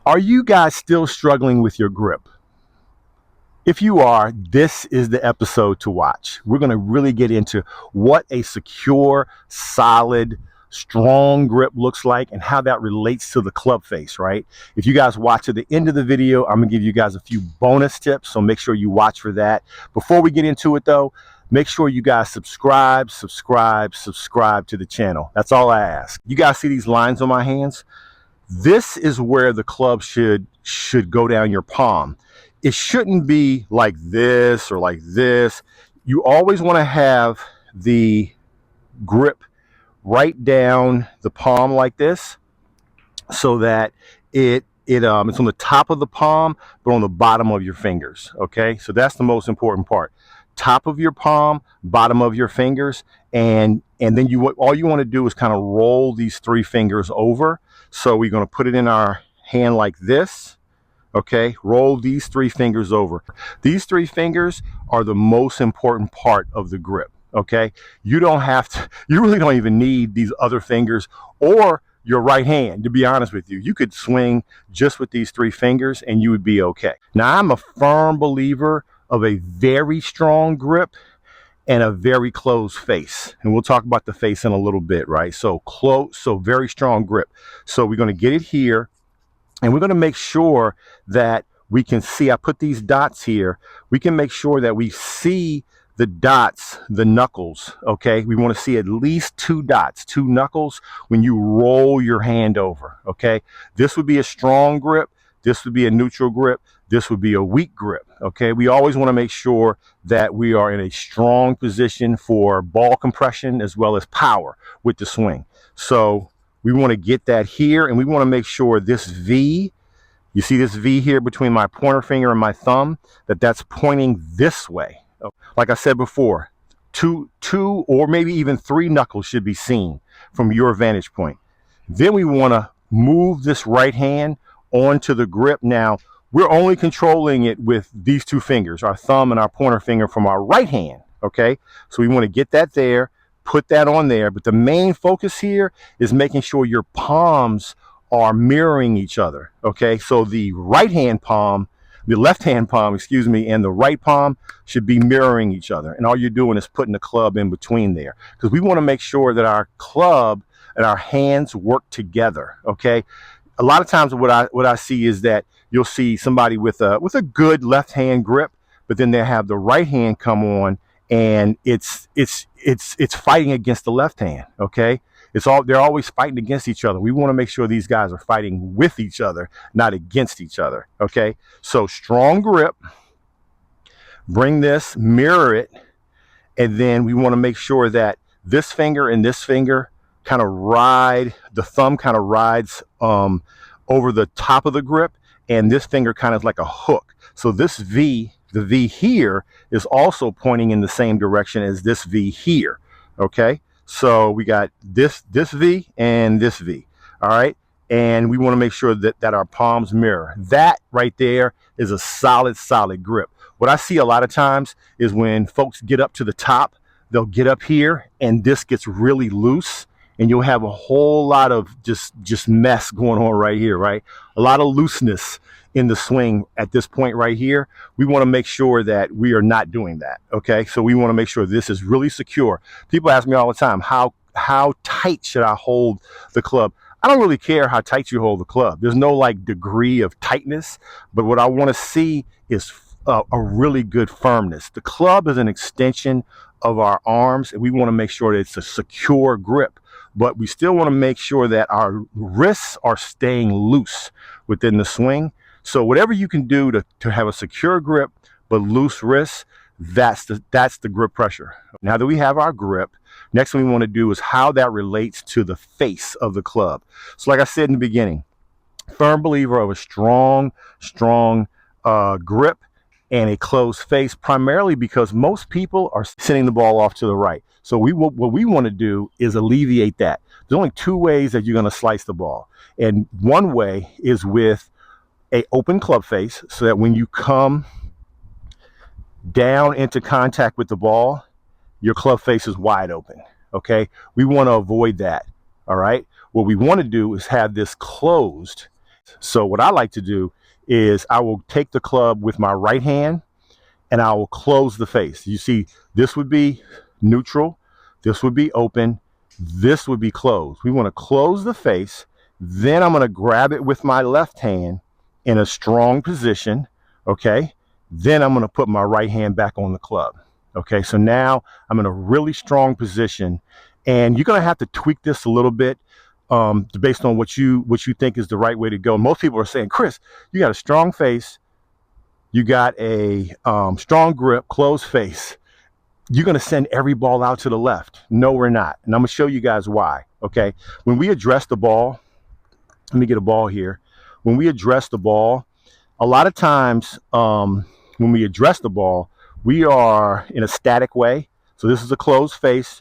Are you guys still struggling with your grip? If you are, this is the episode to watch. We're going to really get into what a secure, solid, strong grip looks like and how that relates to the club face, right? If you guys watch to the end of the video, I'm going to give you guys a few bonus tips, so make sure you watch for that. Before we get into it though, make sure you guys subscribe to the channel. That's all I ask. You guys see these lines on my hands? This is where the club should go down your palm. It shouldn't be like this or like this. You always want to have the grip right down the palm like this, so that it's on the top of the palm but on the bottom of your fingers. Okay, so that's the most important part. Top of your palm, bottom of your fingers, and then all you want to do is kind of roll these three fingers over. So we're going to put it in our hand like this. Okay, roll these three fingers over. These three fingers are the most important part of the grip. Okay, you really don't even need these other fingers or your right hand, to be honest with you. You could swing just with these three fingers and you would be okay. Now, I'm a firm believer of a very strong grip and a very closed face, and we'll talk about the face in a little bit, right? So very strong grip. So we're going to get it here, and we're going to make sure that we can see. I put these dots here. We can make sure that we see the dots, the knuckles. Okay, we want to see at least two dots, two knuckles when you roll your hand over. Okay, this would be a strong grip, this would be a neutral grip, this would be a weak grip. Okay, we always want to make sure that we are in a strong position for ball compression as well as power with the swing. So we want to get that here, and we want to make sure this V, you see this V here between my pointer finger and my thumb, that's pointing this way. Like I said before, two or maybe even three knuckles should be seen from your vantage point. Then we want to move this right hand onto the grip. Now, we're only controlling it with these two fingers, our thumb and our pointer finger, from our right hand. Okay, so we want to get that there, put that on there, but the main focus here is making sure your palms are mirroring each other. Okay, so the left hand palm, excuse me, and the right palm should be mirroring each other, and all you're doing is putting the club in between there, because we want to make sure that our club and our hands work together. Okay, a lot of times what I see is that you'll see somebody with a good left hand grip, but then they have the right hand come on, and it's fighting against the left hand. Okay, they're always fighting against each other. We want to make sure these guys are fighting with each other, not against each other. Okay, so strong grip, bring this, mirror it, and then we want to make sure that this finger and this finger kind of ride, the thumb kind of rides over the top of the grip, and this finger kind of like a hook. So this V, the V here, is also pointing in the same direction as this V here. Okay, so we got this V and this V. All right, and we want to make sure that our palms mirror. That right there is a solid grip. What I see a lot of times is when folks get up to the top, they'll get up here and this gets really loose, and you'll have a whole lot of just mess going on right here, right? A lot of looseness in the swing at this point right here. We want to make sure that we are not doing that. Okay, so we want to make sure this is really secure. People ask me all the time, how tight should I hold the club? I don't really care how tight you hold the club. There's no like degree of tightness, but what I want to see is a really good firmness. The club is an extension of our arms, and we want to make sure that it's a secure grip, but we still want to make sure that our wrists are staying loose within the swing. So whatever you can do to have a secure grip but loose wrists, that's the grip pressure. Now that we have our grip, next thing we want to do is how that relates to the face of the club. So like I said in the beginning, firm believer of a strong grip and a closed face, primarily because most people are sending the ball off to the right. So what we want to do is alleviate that. There's only two ways that you're going to slice the ball. And one way is with a open club face, so that when you come down into contact with the ball, your club face is wide open. Okay, we want to avoid that. All right, what we want to do is have this closed, So what I like to do is I will take the club with my right hand and I will close the face. You see, this would be neutral, this would be open, this would be closed. We want to close the face, then I'm going to grab it with my left hand in a strong position, okay? Then I'm going to put my right hand back on the club, okay? So now I'm in a really strong position, and you're going to have to tweak this a little bit based on what you think is the right way to go. Most people are saying, Chris, you got a strong face, you got a strong grip, closed face. You're going to send every ball out to the left. No, we're not. And I'm going to show you guys why. Okay. When we address the ball, let me get a ball here. When we address the ball, a lot of times when we address the ball, we are in a static way. So this is a closed face,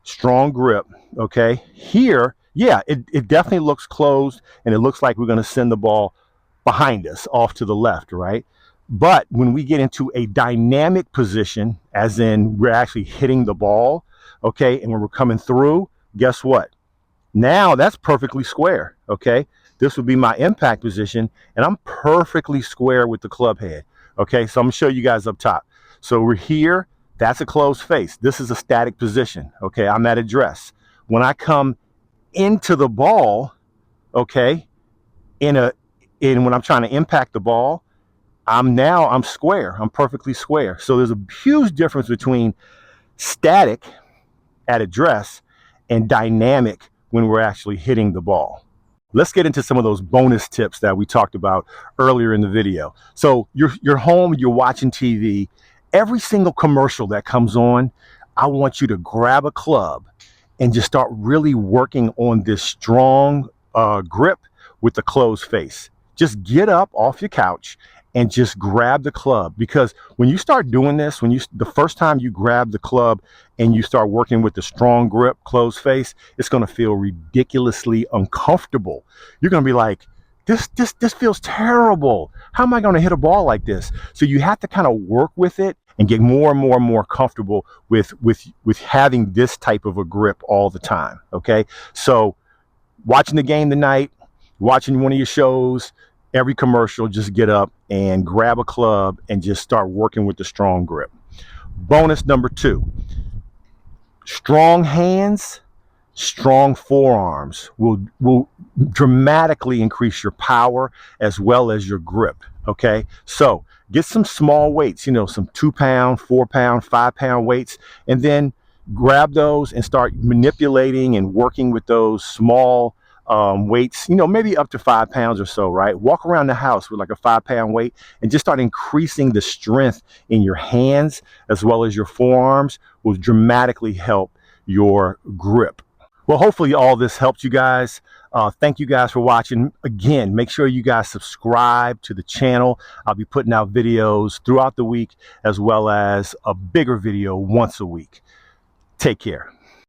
strong grip. Okay. Here, yeah, it definitely looks closed and it looks like we're going to send the ball behind us off to the left, right? But when we get into a dynamic position, as in we're actually hitting the ball, okay, and when we're coming through, guess what? Now that's perfectly square, okay? This would be my impact position, and I'm perfectly square with the club head, okay? So I'm gonna show you guys up top. So we're here, that's a closed face. This is a static position, okay? I'm at address. When I come into the ball, okay, when I'm trying to impact the ball, I'm square. I'm perfectly square. So there's a huge difference between static at address and dynamic when we're actually hitting the ball. Let's get into some of those bonus tips that we talked about earlier in the video. So you're home, you're watching TV. Every single commercial that comes on, I want you to grab a club and just start really working on this strong grip with the closed face. Just get up off your couch and just grab the club, because when you start doing this, the first time you grab the club and you start working with the strong grip, closed face, it's going to feel ridiculously uncomfortable. You're going to be like, this feels terrible. How am I going to hit a ball like this? So you have to kind of work with it and get more and more and more comfortable with having this type of a grip all the time. Okay, so watching the game tonight, watching one of your shows, every commercial, just get up and grab a club and just start working with the strong grip. Bonus number 2, strong hands, strong forearms will dramatically increase your power as well as your grip. Okay, so get some small weights, some 2-pound, 4-pound, 5-pound weights, and then grab those and start manipulating and working with those small weights, maybe up to 5 pounds or so, right? Walk around the house with like a 5-pound weight and just start increasing the strength in your hands as well as your forearms will dramatically help your grip. Well, hopefully all this helped you guys. Thank you guys for watching. Again, make sure you guys subscribe to the channel. I'll be putting out videos throughout the week as well as a bigger video once a week. Take care.